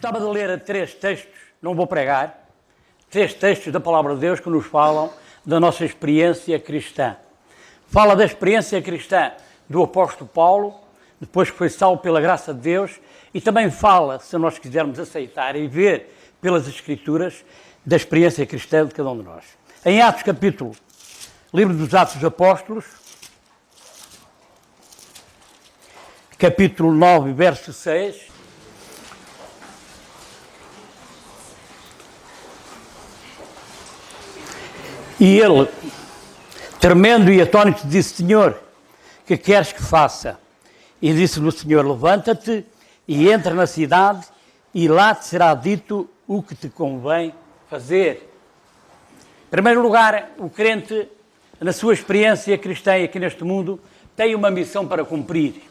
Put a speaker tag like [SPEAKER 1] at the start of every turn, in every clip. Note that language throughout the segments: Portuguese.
[SPEAKER 1] Gostava de ler 3 textos, não vou pregar, 3 textos da Palavra de Deus que nos falam da nossa experiência cristã. Fala da experiência cristã do apóstolo Paulo, depois que foi salvo pela graça de Deus, e também fala, se nós quisermos aceitar e ver pelas Escrituras, da experiência cristã de cada um de nós. Em Atos capítulo, livro dos Atos dos Apóstolos, capítulo 9, verso 6, e ele, tremendo e atônito, disse: Senhor, que queres que faça? E disse-lhe o Senhor: levanta-te e entra na cidade, e lá te será dito o que te convém fazer. Em primeiro lugar, o crente, na sua experiência cristã aqui neste mundo, tem uma missão para cumprir.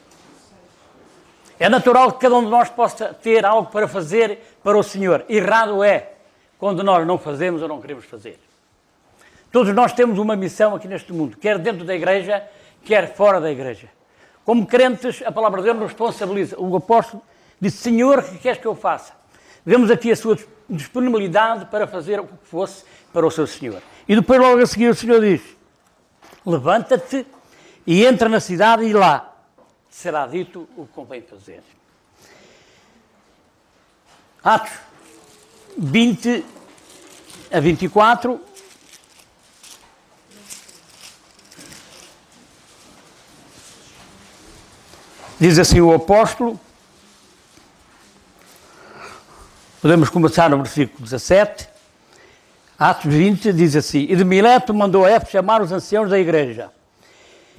[SPEAKER 1] É natural que cada um de nós possa ter algo para fazer para o Senhor. Errado é quando nós não fazemos ou não queremos fazer. Todos nós temos uma missão aqui neste mundo, quer dentro da igreja, quer fora da igreja. Como crentes, a palavra de Deus nos responsabiliza. O apóstolo disse: Senhor, que queres que eu faça? Vemos aqui a sua disponibilidade para fazer o que fosse para o seu Senhor. E depois, logo a seguir, o Senhor diz: levanta-te e entra na cidade, e lá será dito o que convém fazer. Atos 20 a 24. Diz assim o apóstolo, podemos começar no versículo 17, Atos 20, diz assim: E de Mileto mandou a Éfeso chamar os anciãos da igreja.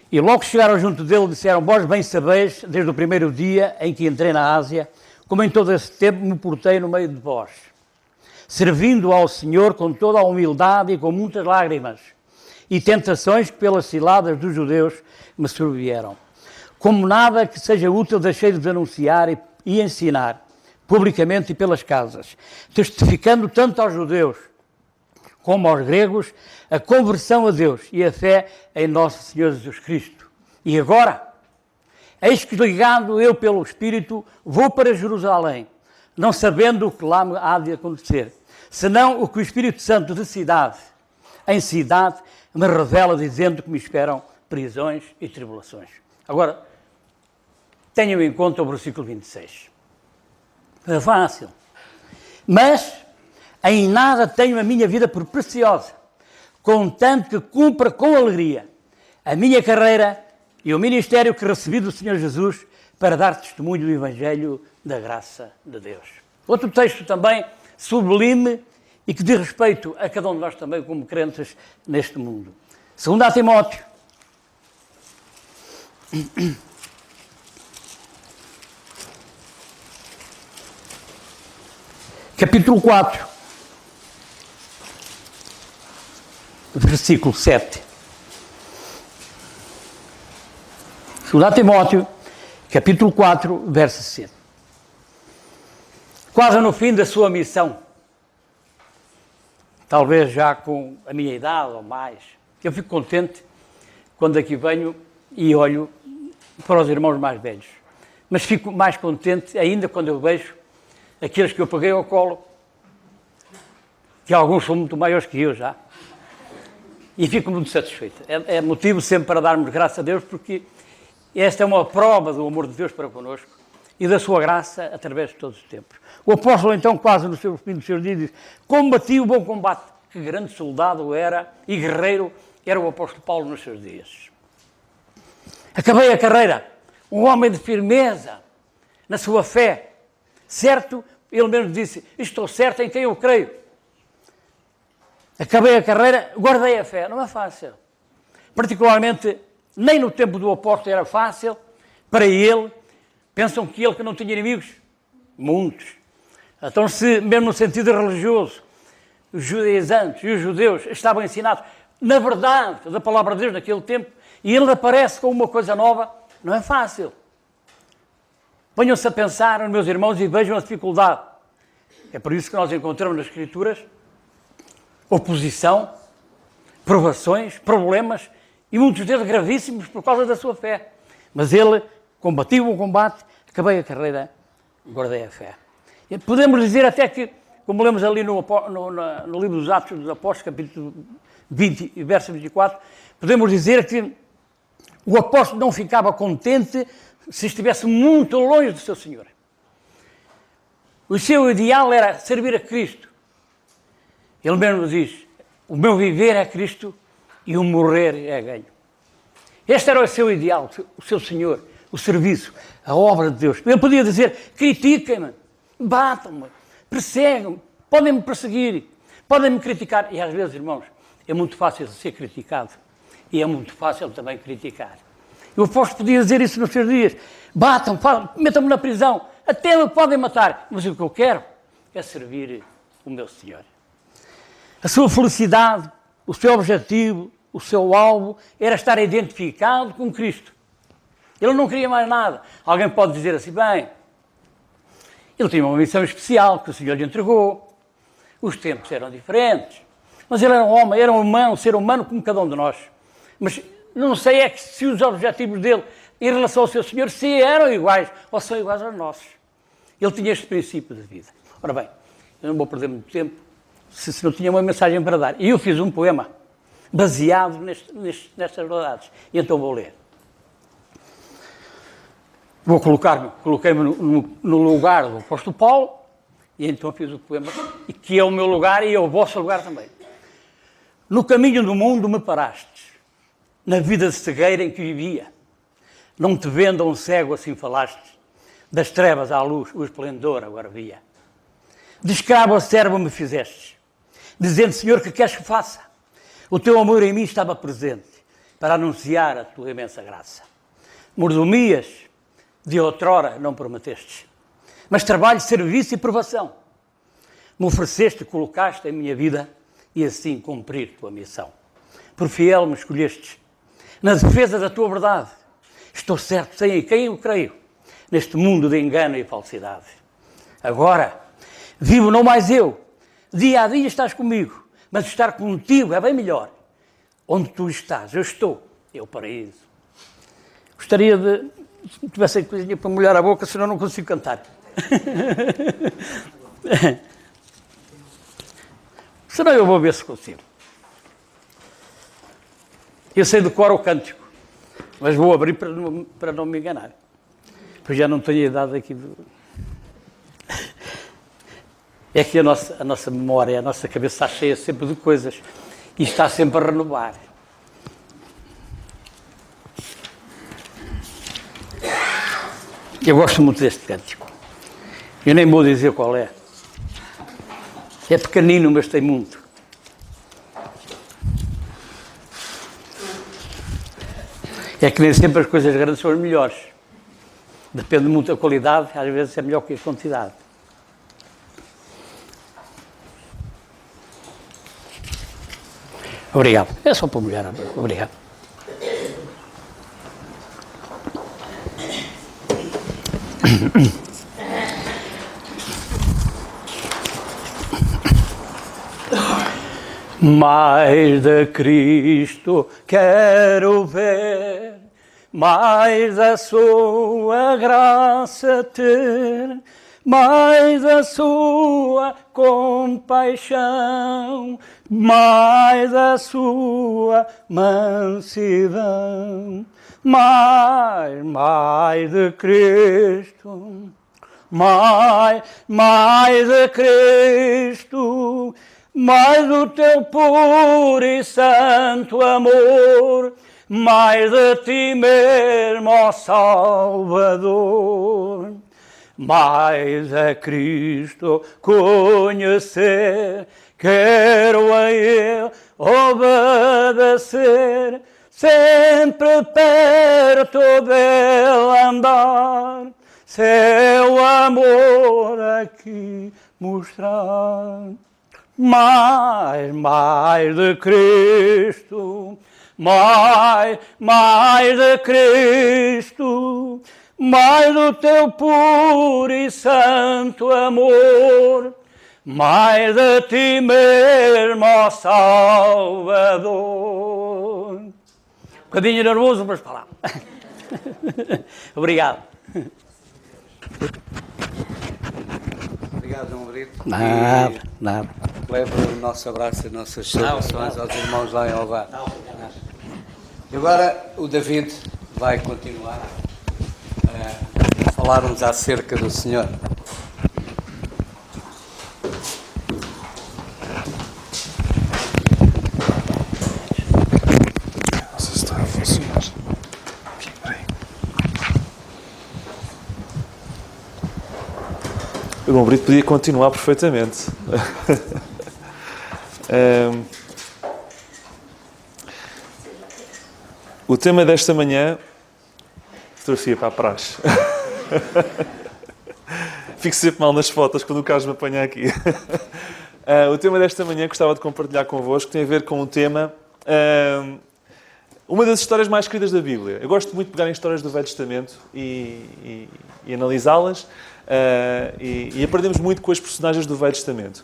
[SPEAKER 1] E logo que chegaram junto dele, disseram: Vós bem sabeis, desde o primeiro dia em que entrei na Ásia, como em todo esse tempo me portei no meio de vós, servindo ao Senhor com toda a humildade e com muitas lágrimas, e tentações que pelas ciladas dos judeus me sobrevieram. Como nada que seja útil deixei de anunciar e ensinar, publicamente e pelas casas, testificando tanto aos judeus como aos gregos a conversão a Deus e a fé em nosso Senhor Jesus Cristo. E agora, eis que, ligado eu pelo Espírito, vou para Jerusalém, não sabendo o que lá me há de acontecer, senão o que o Espírito Santo de cidade em cidade me revela, dizendo que me esperam prisões e tribulações. Agora, tenham em conta o versículo 26. É fácil. Mas em nada tenho a minha vida por preciosa, contanto que cumpra com alegria a minha carreira e o ministério que recebi do Senhor Jesus para dar testemunho do Evangelho da graça de Deus. Outro texto também sublime e que diz respeito a cada um de nós também como crentes neste mundo. 2 Timóteo. Capítulo 4, versículo 7. 2 Timóteo, capítulo 4, verso 7. Quase no fim da sua missão, talvez já com a minha idade ou mais, eu fico contente quando aqui venho e olho para os irmãos mais velhos. Mas fico mais contente ainda quando eu vejo aqueles que eu peguei ao colo, que alguns são muito maiores que eu já, e fico muito satisfeito. É motivo sempre para darmos graças a Deus, porque esta é uma prova do amor de Deus para connosco e da sua graça através de todos os tempos. O apóstolo, então, quase no seu fim dos seus dias, diz: combati o bom combate. Que grande soldado era e guerreiro era o apóstolo Paulo nos seus dias. Acabei a carreira, um homem de firmeza na sua fé, certo? Ele mesmo disse: estou certo em quem eu creio. Acabei a carreira, guardei a fé. Não é fácil. Particularmente, nem no tempo do apóstolo era fácil para ele. Pensam que ele que não tinha inimigos? Muitos. Então, se mesmo no sentido religioso, os judaizantes e os judeus estavam ensinados na verdade da palavra de Deus naquele tempo, e ele aparece com uma coisa nova, não é fácil. Ponham-se a pensar, meus irmãos, e vejam a dificuldade. É por isso que nós encontramos nas Escrituras oposição, provações, problemas, e muitos deles gravíssimos por causa da sua fé. Mas ele combatiu o combate, acabei a carreira, guardei a fé. Podemos dizer até que, como lemos ali no livro dos Atos dos Apóstolos, capítulo 20, verso 24, podemos dizer que o apóstolo não ficava contente se estivesse muito longe do seu Senhor. O seu ideal era servir a Cristo. Ele mesmo diz, o meu viver é Cristo e o morrer é ganho. Este era o seu ideal, o seu Senhor, o serviço, a obra de Deus. Ele podia dizer, critiquem-me, batam-me, perseguem-me, podem-me perseguir, podem-me criticar. E às vezes, irmãos, é muito fácil ser criticado e é muito fácil também criticar. E o apóstolo podia dizer isso nos seus dias. Batam, metam-me na prisão, até me podem matar. Mas o que eu quero é servir o meu Senhor. A sua felicidade, o seu objetivo, o seu alvo era estar identificado com Cristo. Ele não queria mais nada. Alguém pode dizer assim, bem, ele tinha uma missão especial que o Senhor lhe entregou. Os tempos eram diferentes. Mas ele era um homem, era um humano, um ser humano como cada um de nós. Mas não sei é que se os objetivos dele em relação ao seu Senhor se eram iguais ou são iguais aos nossos. Ele tinha este princípio de vida. Ora bem, eu não vou perder muito tempo se não tinha uma mensagem para dar. E eu fiz um poema baseado nestas verdades. E então vou ler. Coloquei-me no lugar do apóstolo Paulo e então fiz o poema, que é o meu lugar e é o vosso lugar também. No caminho do mundo me parastes, na vida de cegueira em que vivia. Não te vendo um cego assim falastes, das trevas à luz o esplendor agora via. De escravo a servo me fizestes, dizendo, Senhor, que queres que faça? O teu amor em mim estava presente, para anunciar a tua imensa graça. Mordomias de outrora não prometestes, mas trabalho, serviço e provação. Me ofereceste, colocaste em minha vida, e assim cumprir tua missão. Por fiel me escolhestes, na defesa da tua verdade. Estou certo, sei em quem eu creio, neste mundo de engano e falsidade. Agora, vivo não mais eu, dia a dia estás comigo, mas estar contigo é bem melhor. Onde tu estás, eu estou, é o paraíso. Gostaria de, se tivesse coisinha para molhar a boca, senão não consigo cantar. Senão eu vou ver se consigo. Eu sei de cor o cântico, mas vou abrir para não me enganar. Pois já não tenho a idade aqui. É que a nossa memória, a nossa cabeça está cheia sempre de coisas e está sempre a renovar. Eu gosto muito deste cântico. Eu nem vou dizer qual é. É pequenino, mas tem muito. É que nem sempre as coisas grandes são as melhores. Depende muito da qualidade, às vezes é melhor que a quantidade. Obrigado. É só para molhar a boca. Obrigado. Mais de Cristo quero ver, mais a sua graça ter, mais a sua compaixão, mais a sua mansidão, mais de Cristo, mais de Cristo, mais do teu puro e santo amor, mais de ti mesmo, ó Salvador. Mais a Cristo conhecer, quero a Ele obedecer, sempre perto dele andar, seu amor aqui mostrar. Mais de Cristo, mais de Cristo, mais do teu puro e santo amor, mais de ti mesmo, ó Salvador. Um bocadinho nervoso, mas falar. Obrigado.
[SPEAKER 2] Obrigado, Dom Brito.
[SPEAKER 1] Nada, nada.
[SPEAKER 2] Levo o nosso abraço e as nossas saudações aos irmãos lá em Ovar. E agora o David vai continuar a falar-nos acerca do Senhor.
[SPEAKER 3] Não sei se está a funcionar. O Dom Brito podia continuar perfeitamente. O tema desta manhã, fotografia para a praxe. Fico sempre mal nas fotos quando o Carlos me apanha aqui. O tema desta manhã gostava de compartilhar convosco, tem a ver com um tema, uma das histórias mais queridas da Bíblia. Eu gosto muito de pegar em histórias do Velho Testamento e analisá-las, e aprendemos muito com as personagens do Velho Testamento.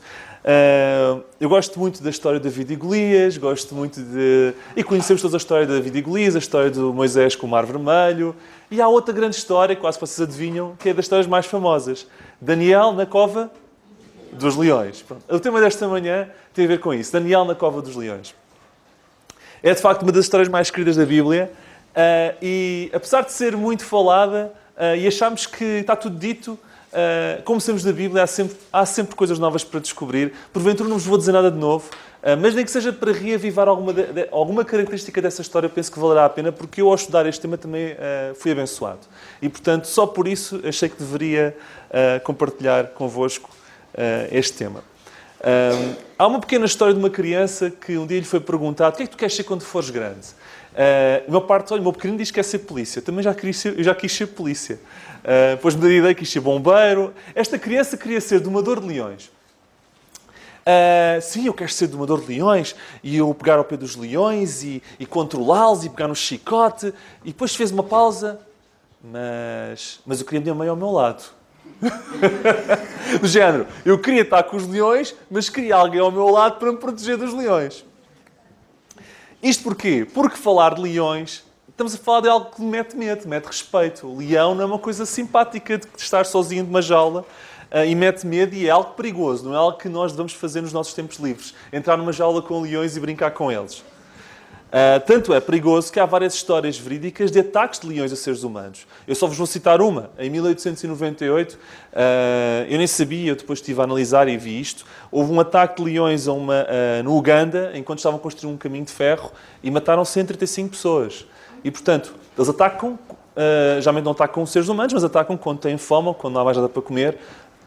[SPEAKER 3] Eu gosto muito da história de David e Golias, gosto muito de... E conhecemos toda a história de David e Golias, a história de Moisés com o Mar Vermelho. E há outra grande história, quase que vocês adivinham, que é das histórias mais famosas. Daniel na cova dos leões. Pronto. O tema desta manhã tem a ver com isso. Daniel na cova dos leões. É, de facto, uma das histórias mais queridas da Bíblia. E, apesar de ser muito falada, e acharmos que está tudo dito... como sabemos da Bíblia, há sempre coisas novas para descobrir. Porventura não vos vou dizer nada de novo, mas nem que seja para reavivar alguma característica dessa história, eu penso que valerá a pena, porque eu, ao estudar este tema, também fui abençoado. E, portanto, só por isso achei que deveria compartilhar convosco este tema. Há uma pequena história de uma criança que um dia lhe foi perguntado: o que é que tu queres ser quando fores grande? O meu pequenino diz que quer ser polícia. Também eu já quis ser polícia. Depois me dei a ideia que quis ser bombeiro. Esta criança queria ser domador de leões. Sim, eu quero ser domador de leões. E eu pegar ao pé dos leões e controlá-los e pegar no chicote. E depois fez uma pausa. Mas eu queria minha mãe ao meu lado. Do género, eu queria estar com os leões, mas queria alguém ao meu lado para me proteger dos leões. Isto porquê? Porque falar de leões, estamos a falar de algo que mete medo, mete respeito. O leão não é uma coisa simpática de estar sozinho numa jaula e mete medo, e é algo perigoso, não é algo que nós devemos fazer nos nossos tempos livres. Entrar numa jaula com leões e brincar com eles. Tanto é perigoso que há várias histórias verídicas de ataques de leões a seres humanos. Eu só vos vou citar uma. Em 1898, eu nem sabia, eu depois estive a analisar e vi isto. Houve um ataque de leões no Uganda, enquanto estavam a construir um caminho de ferro, e mataram 135 pessoas. E, portanto, eles atacam, geralmente não atacam seres humanos, mas atacam quando têm fome ou quando não há mais nada para comer,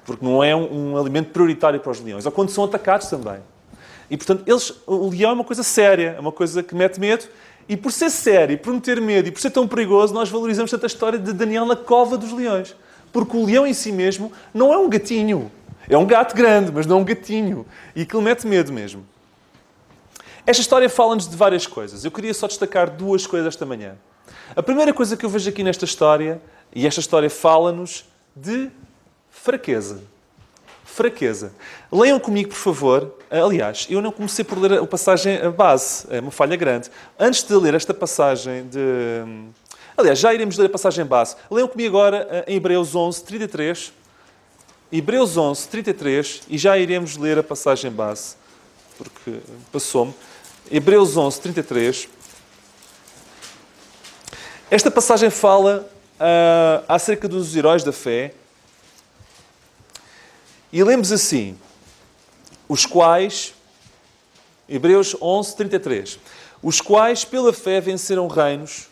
[SPEAKER 3] porque não é um alimento prioritário para os leões. Ou quando são atacados também. E, portanto, o leão é uma coisa séria, é uma coisa que mete medo. E por ser sério, por meter medo e por ser tão perigoso, nós valorizamos tanto a história de Daniel na cova dos leões. Porque o leão em si mesmo não é um gatinho. É um gato grande, mas não um gatinho. E aquilo mete medo mesmo. Esta história fala-nos de várias coisas. Eu queria só destacar duas coisas esta manhã. A primeira coisa que eu vejo aqui nesta história, e esta história fala-nos de fraqueza. Fraqueza. Leiam comigo, por favor. Aliás, eu não comecei por ler a passagem base. É uma falha grande. Antes de ler esta passagem de... Aliás, já iremos ler a passagem base. Leiam comigo agora em Hebreus 11, 33. Hebreus 11, 33. E já iremos ler a passagem base. Porque passou-me. Hebreus 11, 33. Esta passagem fala acerca dos heróis da fé. E lemos assim, os quais, Hebreus 11, 33, os quais pela fé venceram reinos,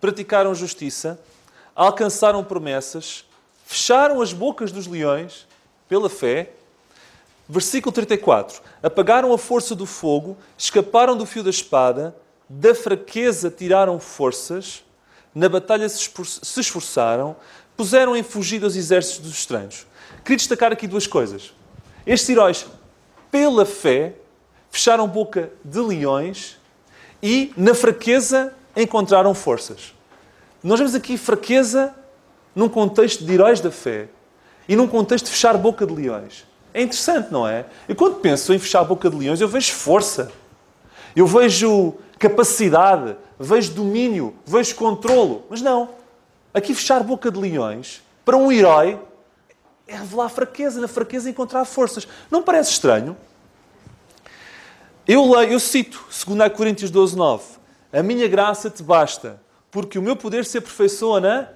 [SPEAKER 3] praticaram justiça, alcançaram promessas, fecharam as bocas dos leões, pela fé. Versículo 34, apagaram a força do fogo, escaparam do fio da espada, da fraqueza tiraram forças, na batalha se esforçaram, puseram em fugida os exércitos dos estranhos. Queria destacar aqui duas coisas. Estes heróis, pela fé, fecharam boca de leões e, na fraqueza, encontraram forças. Nós vemos aqui fraqueza num contexto de heróis da fé e num contexto de fechar boca de leões. É interessante, não é? Eu, quando penso em fechar boca de leões, eu vejo força. Eu vejo capacidade, vejo domínio, vejo controlo. Mas não. Aqui, fechar boca de leões, para um herói, é revelar fraqueza, na fraqueza encontrar forças. Não parece estranho? Eu cito 2 Coríntios 12:9. A minha graça te basta, porque o meu poder se aperfeiçoa na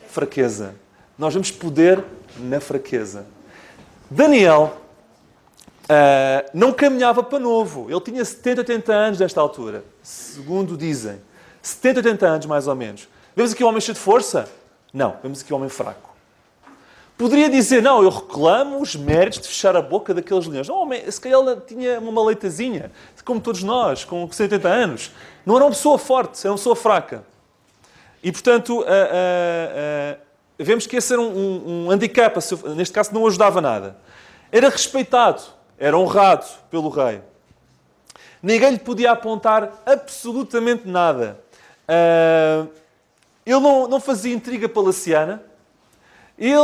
[SPEAKER 3] fraqueza. Nós vemos poder na fraqueza. Daniel não caminhava para novo. Ele tinha 70, 80 anos nesta altura. Segundo dizem. 70, 80 anos, mais ou menos. Vemos aqui um homem cheio de força? Não. Vemos aqui um homem fraco. Poderia dizer, não, eu reclamo os méritos de fechar a boca daqueles leões. Não, homem, se calhar ele tinha uma maleitazinha, como todos nós, com 70 anos. Não era uma pessoa forte, era uma pessoa fraca. E, portanto, vemos que esse era um handicap. Neste caso, não ajudava nada. Era respeitado, era honrado pelo rei. Ninguém lhe podia apontar absolutamente nada. Ele não fazia intriga palaciana. Ele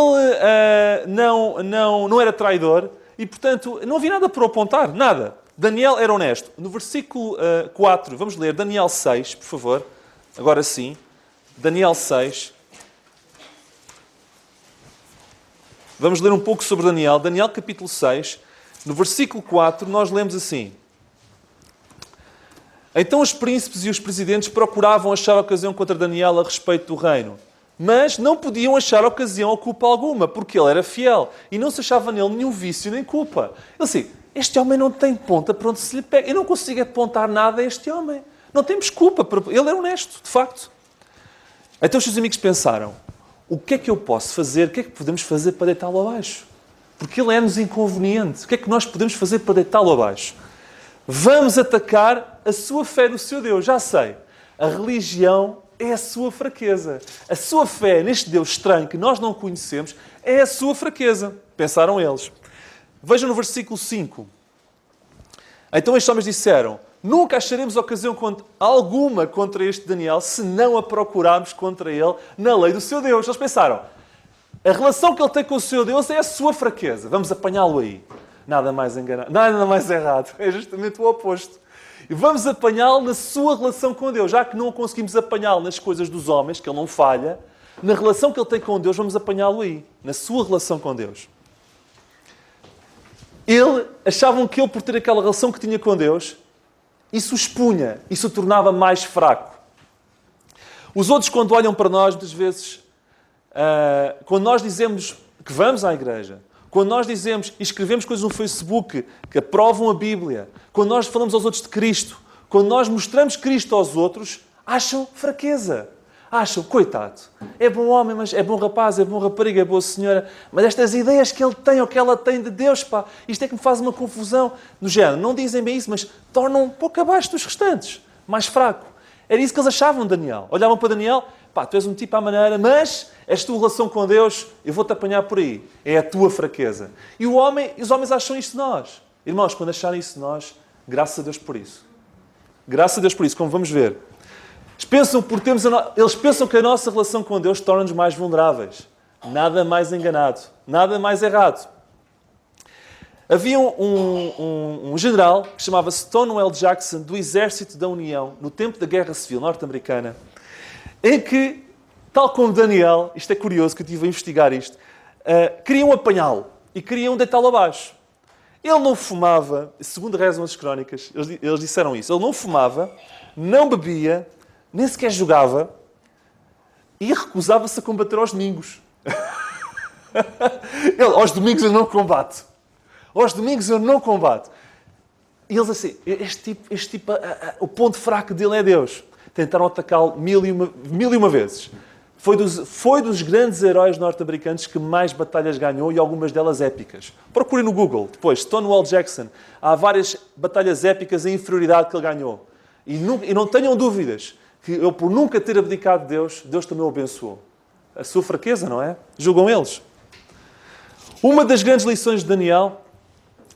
[SPEAKER 3] não era traidor. E, portanto, não havia nada por apontar. Nada. Daniel era honesto. No versículo 4, vamos ler Daniel 6, por favor. Agora sim. Daniel 6. Vamos ler um pouco sobre Daniel. Daniel capítulo 6. No versículo 4, nós lemos assim. Então os príncipes e os presidentes procuravam achar ocasião contra Daniel a respeito do reino. Mas não podiam achar ocasião ou culpa alguma, porque ele era fiel. E não se achava nele nenhum vício nem culpa. Ele disse, este homem não tem ponta para onde se lhe pega. Eu não consigo apontar nada a este homem. Não temos culpa. Ele era honesto, de facto. Então os seus amigos pensaram, o que é que eu posso fazer? O que é que podemos fazer para deitá-lo abaixo? Porque ele é-nos inconveniente. O que é que nós podemos fazer para deitá-lo abaixo? Vamos atacar a sua fé no seu Deus. Já sei. A religião é a sua fraqueza. A sua fé neste Deus estranho que nós não conhecemos é a sua fraqueza. Pensaram eles. Vejam no versículo 5. Então estes homens disseram, nunca acharemos ocasião alguma contra este Daniel se não a procurarmos contra ele na lei do seu Deus. Eles pensaram, a relação que ele tem com o seu Deus é a sua fraqueza. Vamos apanhá-lo aí. Nada mais enganado, nada mais errado. É justamente o oposto. E vamos apanhá-lo na sua relação com Deus. Já que não conseguimos apanhá-lo nas coisas dos homens, que ele não falha, na relação que ele tem com Deus, vamos apanhá-lo aí. Na sua relação com Deus. Achavam que ele, por ter aquela relação que tinha com Deus, isso o expunha, isso o tornava mais fraco. Os outros, quando olham para nós, muitas vezes, quando nós dizemos que vamos à igreja, quando nós dizemos e escrevemos coisas no Facebook que aprovam a Bíblia, quando nós falamos aos outros de Cristo, quando nós mostramos Cristo aos outros, acham fraqueza. Acham, coitado, é bom homem, mas é bom rapaz, é bom rapariga, é boa senhora, mas estas ideias que ele tem ou que ela tem de Deus, pá, isto é que me faz uma confusão. No género, não dizem bem isso, mas tornam um pouco abaixo dos restantes, mais fraco. Era isso que eles achavam de Daniel. Olhavam para Daniel, pá, tu és um tipo à maneira, mas és tua relação com Deus, eu vou-te apanhar por aí. É a tua fraqueza. E os homens acham isto de nós. Irmãos, quando acharem isso de nós, graças a Deus por isso. Graças a Deus por isso, como vamos ver. Eles pensam que a nossa relação com Deus torna-nos mais vulneráveis. Nada mais enganado. Nada mais errado. Havia um general que chamava-se Stonewall Jackson, do Exército da União, no tempo da Guerra Civil Norte-Americana, em que, tal como Daniel, isto é curioso que eu estive a investigar isto, queriam apanhá-lo e queriam deitá-lo abaixo. Ele não fumava, segundo rezam as crónicas, eles disseram isso, ele não fumava, não bebia, nem sequer jogava e recusava-se a combater aos domingos. Aos domingos eu não combato. Aos domingos eu não combato. E eles assim, este tipo o ponto fraco dele é Deus. Tentaram atacá-lo mil e uma vezes. Foi dos grandes heróis norte-americanos que mais batalhas ganhou e algumas delas épicas. Procurem no Google, depois, Stonewall Jackson. Há várias batalhas épicas em inferioridade que ele ganhou. E não tenham dúvidas que eu, por nunca ter abdicado de Deus, Deus também o abençoou. A sua fraqueza, não é? Julgam eles. Uma das grandes lições de Daniel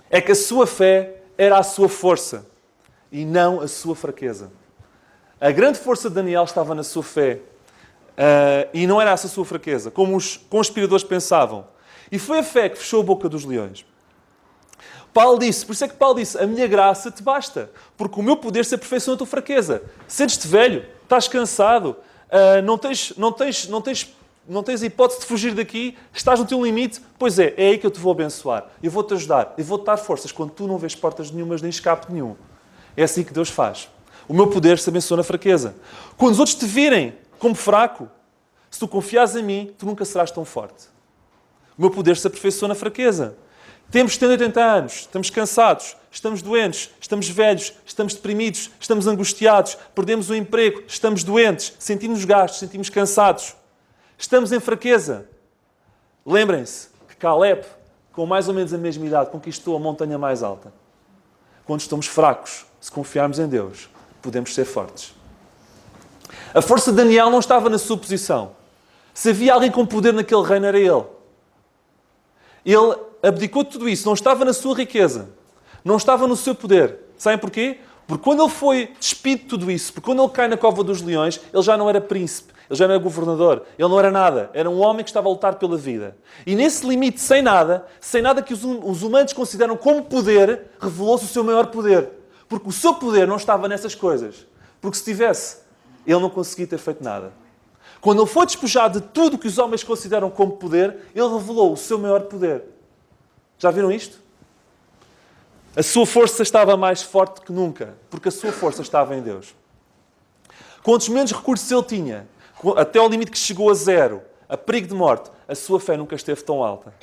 [SPEAKER 3] é que a sua fé era a sua força e não a sua fraqueza. A grande força de Daniel estava na sua fé e não era essa a sua fraqueza, como os conspiradores pensavam. E foi a fé que fechou a boca dos leões. Paulo disse, por isso é que Paulo disse, a minha graça te basta, porque o meu poder se aperfeiçoa na tua fraqueza. Sentes-te velho, estás cansado, não tens não tens a hipótese de fugir daqui, estás no teu limite, pois é aí que eu te vou abençoar. Eu vou-te ajudar, eu vou-te dar forças quando tu não vês portas nenhumas nem escape nenhum. É assim que Deus faz. O meu poder se abençoa na fraqueza. Quando os outros te virem como fraco, se tu confiares em mim, tu nunca serás tão forte. O meu poder se aperfeiçoa na fraqueza. Temos 70, 80 anos, estamos cansados, estamos doentes, estamos velhos, estamos deprimidos, estamos angustiados, perdemos o emprego, estamos doentes, sentimos gastos, sentimos cansados. Estamos em fraqueza. Lembrem-se que Caleb, com mais ou menos a mesma idade, conquistou a montanha mais alta. Quando estamos fracos, se confiarmos em Deus, podemos ser fortes. A força de Daniel não estava na sua posição. Se havia alguém com poder naquele reino, era ele. Ele abdicou de tudo isso. Não estava na sua riqueza. Não estava no seu poder. Sabem porquê? Porque quando ele foi despido de tudo isso, porque quando ele cai na cova dos leões, ele já não era príncipe, ele já não era governador, ele não era nada. Era um homem que estava a lutar pela vida. E nesse limite, sem nada que os humanos consideram como poder, revelou-se o seu maior poder. Porque o seu poder não estava nessas coisas. Porque se tivesse, ele não conseguia ter feito nada. Quando ele foi despojado de tudo que os homens consideram como poder, ele revelou o seu maior poder. Já viram isto? A sua força estava mais forte que nunca, porque a sua força estava em Deus. Quantos menos recursos ele tinha, até ao limite que chegou a zero, a perigo de morte, a sua fé nunca esteve tão alta.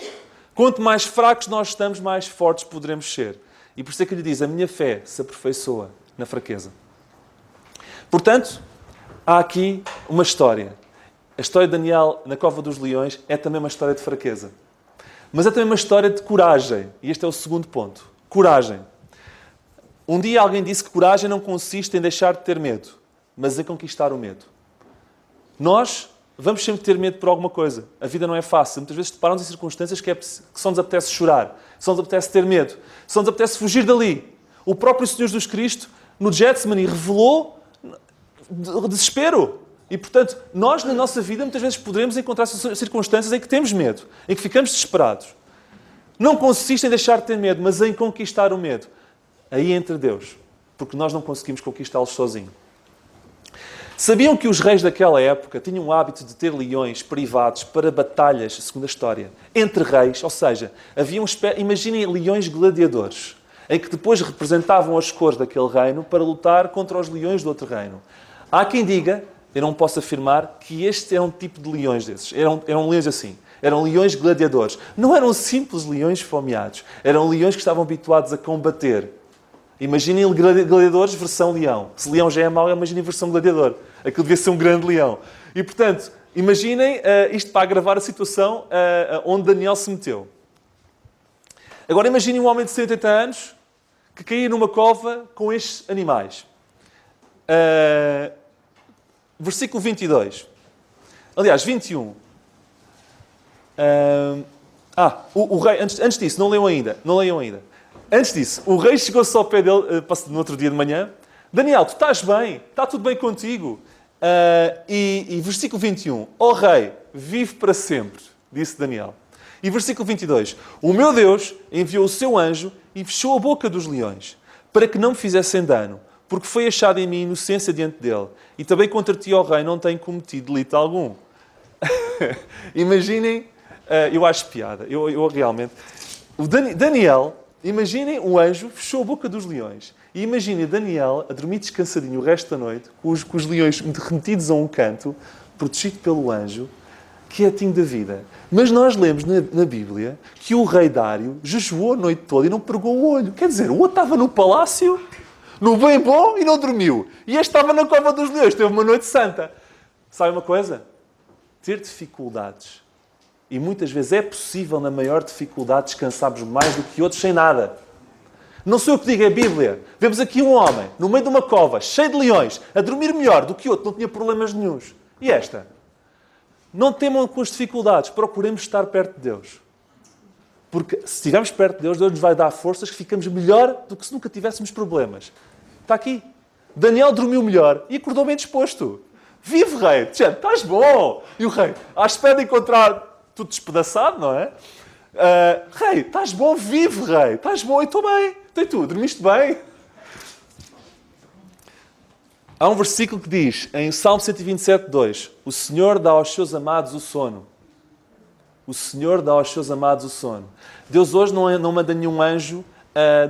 [SPEAKER 3] Quanto mais fracos nós estamos, mais fortes poderemos ser. E por isso é que lhe diz, a minha fé se aperfeiçoa na fraqueza. Portanto, há aqui uma história. A história de Daniel na cova dos leões é também uma história de fraqueza. Mas é também uma história de coragem. E este é o segundo ponto. Coragem. Um dia alguém disse que coragem não consiste em deixar de ter medo, mas em conquistar o medo. Nós vamos sempre ter medo por alguma coisa. A vida não é fácil. Muitas vezes deparamos em circunstâncias que só nos apetece chorar, só nos apetece ter medo, só nos apetece fugir dali. O próprio Senhor Jesus Cristo, no Getsemane, revelou desespero. E, portanto, nós, na nossa vida, muitas vezes poderemos encontrar circunstâncias em que temos medo, em que ficamos desesperados. Não consiste em deixar de ter medo, mas em conquistar o medo. Aí entra Deus, porque nós não conseguimos conquistá-los sozinhos. Sabiam que os reis daquela época tinham o hábito de ter leões privados para batalhas, segundo a história, entre reis? Ou seja, imaginem leões gladiadores, em que depois representavam as cores daquele reino para lutar contra os leões do outro reino. Há quem diga, eu não posso afirmar, que este era um tipo de leões desses. Eram leões assim. Eram leões gladiadores. Não eram simples leões fomeados. Eram leões que estavam habituados a combater. Imaginem gladiadores versão leão. Se leão já é mau, imaginem versão gladiador. Aquilo devia ser um grande leão. E, portanto, imaginem isto para agravar a situação onde Daniel se meteu. Agora imaginem um homem de 180 anos que caía numa cova com estes animais. Versículo 22. Aliás, 21. O rei, antes disso, não leiam ainda. Antes disso, o rei chegou-se ao pé dele no outro dia de manhã. Daniel, tu estás bem? Está tudo bem contigo? E versículo 21. Ó rei, vive para sempre, disse Daniel. E versículo 22. O meu Deus enviou o seu anjo e fechou a boca dos leões, para que não me fizessem dano, porque foi achada em mim inocência diante dele. E também contra ti, ó rei, não tenho cometido delito algum. Imaginem, eu acho piada, eu realmente... Daniel, imaginem um anjo fechou a boca dos leões. E imaginem Daniel a dormir descansadinho o resto da noite, com os leões remetidos a um canto, protegido pelo anjo, quietinho da vida. Mas nós lemos na Bíblia que o rei Dário jejuou a noite toda e não pregou o olho. Quer dizer, o outro estava no palácio, no bem bom, e não dormiu. E este estava na cova dos leões, teve uma noite santa. Sabe uma coisa? Ter dificuldades. E muitas vezes é possível, na maior dificuldade, descansarmos mais do que outros sem nada. Não sou eu que digo, é a Bíblia. Vemos aqui um homem, no meio de uma cova, cheio de leões, a dormir melhor do que outro, não tinha problemas nenhuns. E esta? Não temam com as dificuldades, procuremos estar perto de Deus. Porque se estivermos perto de Deus, Deus nos vai dar forças que ficamos melhor do que se nunca tivéssemos problemas. Está aqui. Daniel dormiu melhor e acordou bem disposto. Vive, rei! Gente, estás bom! E o rei, à espera de encontrar tudo despedaçado, não é? Rei, estás bom? Vive, rei! Estás bom? E estou bem. Então e tu, dormiste bem? Há um versículo que diz, em Salmo 127, 2, o Senhor dá aos seus amados o sono. O Senhor dá aos seus amados o sono. Deus hoje não manda nenhum anjo,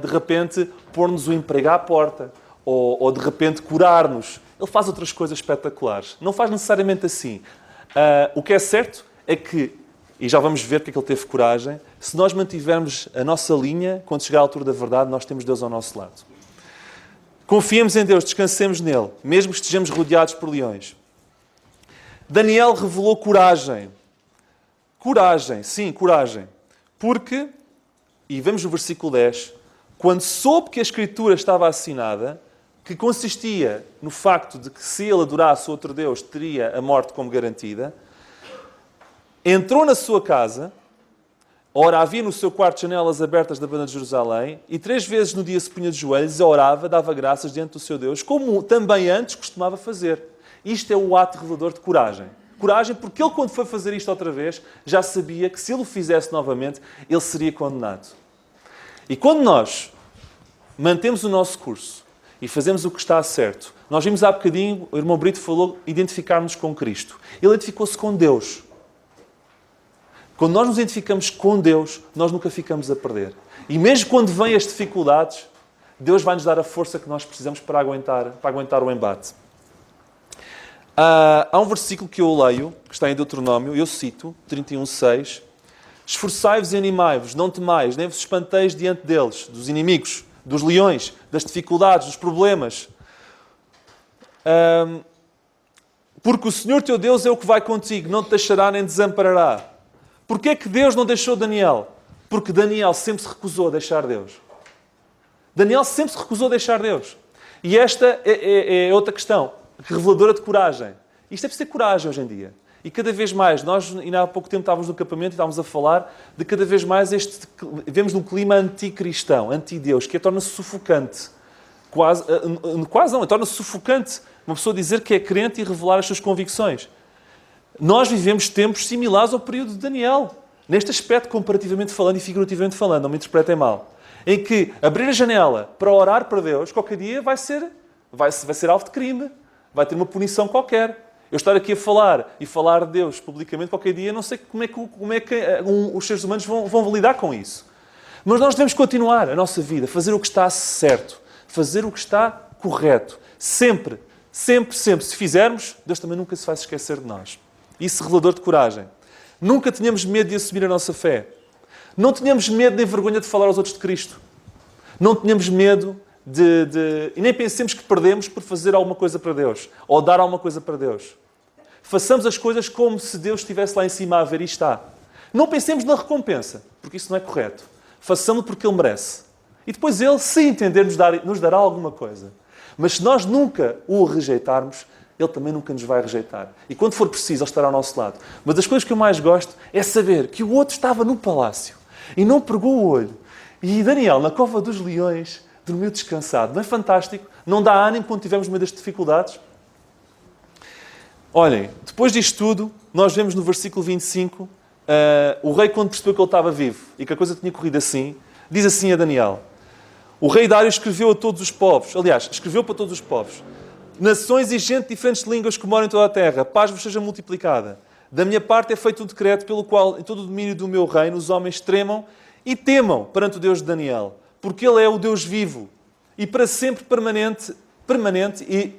[SPEAKER 3] de repente, pôr-nos o emprego à porta. Ou de repente, curar-nos. Ele faz outras coisas espetaculares. Não faz necessariamente assim. O que é certo é que, e já vamos ver que é que ele teve coragem, se nós mantivermos a nossa linha, quando chegar à altura da verdade, nós temos Deus ao nosso lado. Confiemos em Deus, descansemos nele, mesmo que estejamos rodeados por leões. Daniel revelou coragem. Coragem, sim, coragem. Porque, e vemos no versículo 10, quando soube que a Escritura estava assinada, que consistia no facto de que se ele adorasse outro Deus, teria a morte como garantida, entrou na sua casa, ora havia no seu quarto janelas abertas da banda de Jerusalém, e 3 vezes no dia se punha de joelhos, orava, dava graças diante do seu Deus, como também antes costumava fazer. Isto é o ato revelador de coragem. Coragem porque ele, quando foi fazer isto outra vez, já sabia que se ele o fizesse novamente, ele seria condenado. E quando nós mantemos o nosso curso e fazemos o que está certo, nós vimos há bocadinho, o irmão Brito falou, identificar-nos com Cristo. Ele identificou-se com Deus. Quando nós nos identificamos com Deus, nós nunca ficamos a perder. E mesmo quando vêm as dificuldades, Deus vai nos dar a força que nós precisamos para aguentar o embate. Há um versículo que eu leio, que está em Deuteronômio, eu cito, 31:6. Esforçai-vos e animai-vos, não temais, nem vos espanteis diante deles, dos inimigos, dos leões, das dificuldades, dos problemas. Porque o Senhor teu Deus é o que vai contigo, não te deixará nem desamparará. Porquê é que Deus não deixou Daniel? Porque Daniel sempre se recusou a deixar Deus. Daniel sempre se recusou a deixar Deus. E esta é outra questão, reveladora de coragem. Isto é preciso ter coragem hoje em dia. E cada vez mais, nós ainda há pouco tempo estávamos no acampamento e estávamos a falar de cada vez mais vemos um clima anticristão, anti-Deus, que torna-se sufocante. Quase não, torna-se sufocante uma pessoa dizer que é crente e revelar as suas convicções. Nós vivemos tempos similares ao período de Daniel. Neste aspecto, comparativamente falando e figurativamente falando, não me interpretem mal. Em que abrir a janela para orar para Deus, qualquer dia vai ser alvo de crime. Vai ter uma punição qualquer. Eu estar aqui a falar e falar de Deus publicamente qualquer dia, não sei como é que os seres humanos vão lidar com isso. Mas nós devemos continuar a nossa vida, fazer o que está certo, fazer o que está correto. Sempre, sempre, sempre. Se fizermos, Deus também nunca se vai esquecer de nós. Isso é revelador de coragem. Nunca tenhamos medo de assumir a nossa fé. Não tenhamos medo nem vergonha de falar aos outros de Cristo. Não tenhamos medo e nem pensemos que perdemos por fazer alguma coisa para Deus. Ou dar alguma coisa para Deus. Façamos as coisas como se Deus estivesse lá em cima a ver e está. Não pensemos na recompensa, porque isso não é correto. Façamos porque Ele merece. E depois Ele, se entender, nos dará alguma coisa. Mas se nós nunca o rejeitarmos, Ele também nunca nos vai rejeitar. E quando for preciso, Ele estará ao nosso lado. Uma das coisas que eu mais gosto é saber que o outro estava no palácio e não pregou o olho. E Daniel, na cova dos leões, dormiu descansado. Não é fantástico? Não dá ânimo quando tivermos medo das dificuldades? Olhem, depois disto tudo, nós vemos no versículo 25, o rei, quando percebeu que ele estava vivo e que a coisa tinha corrido assim, diz assim a Daniel: o rei Dário escreveu a todos os povos, aliás, escreveu para todos os povos, nações e gente de diferentes línguas que moram em toda a terra, paz vos seja multiplicada. Da minha parte é feito um decreto pelo qual, em todo o domínio do meu reino, os homens tremam e temam perante o Deus de Daniel, porque Ele é o Deus vivo e para sempre permanente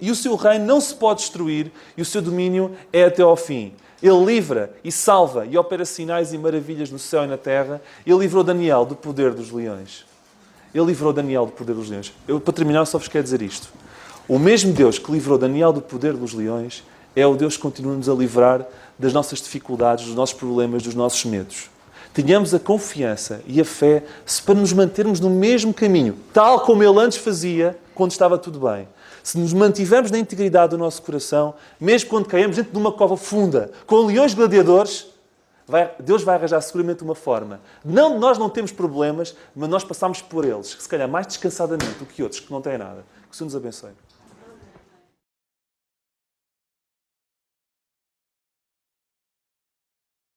[SPEAKER 3] e o seu reino não se pode destruir e o seu domínio é até ao fim. Ele livra e salva e opera sinais e maravilhas no céu e na terra. Ele livrou Daniel do poder dos leões. Ele livrou Daniel do poder dos leões. Eu, para terminar, só vos quero dizer isto. O mesmo Deus que livrou Daniel do poder dos leões é o Deus que continua-nos a livrar das nossas dificuldades, dos nossos problemas, dos nossos medos. Tenhamos a confiança e a fé para nos mantermos no mesmo caminho, tal como Ele antes fazia, quando estava tudo bem. Se nos mantivermos na integridade do nosso coração, mesmo quando caímos dentro de uma cova funda, com leões gladiadores, Deus vai arranjar seguramente uma forma. Nós não temos problemas, mas nós passamos por eles, se calhar mais descansadamente do que outros que não têm nada. Que o Senhor nos abençoe.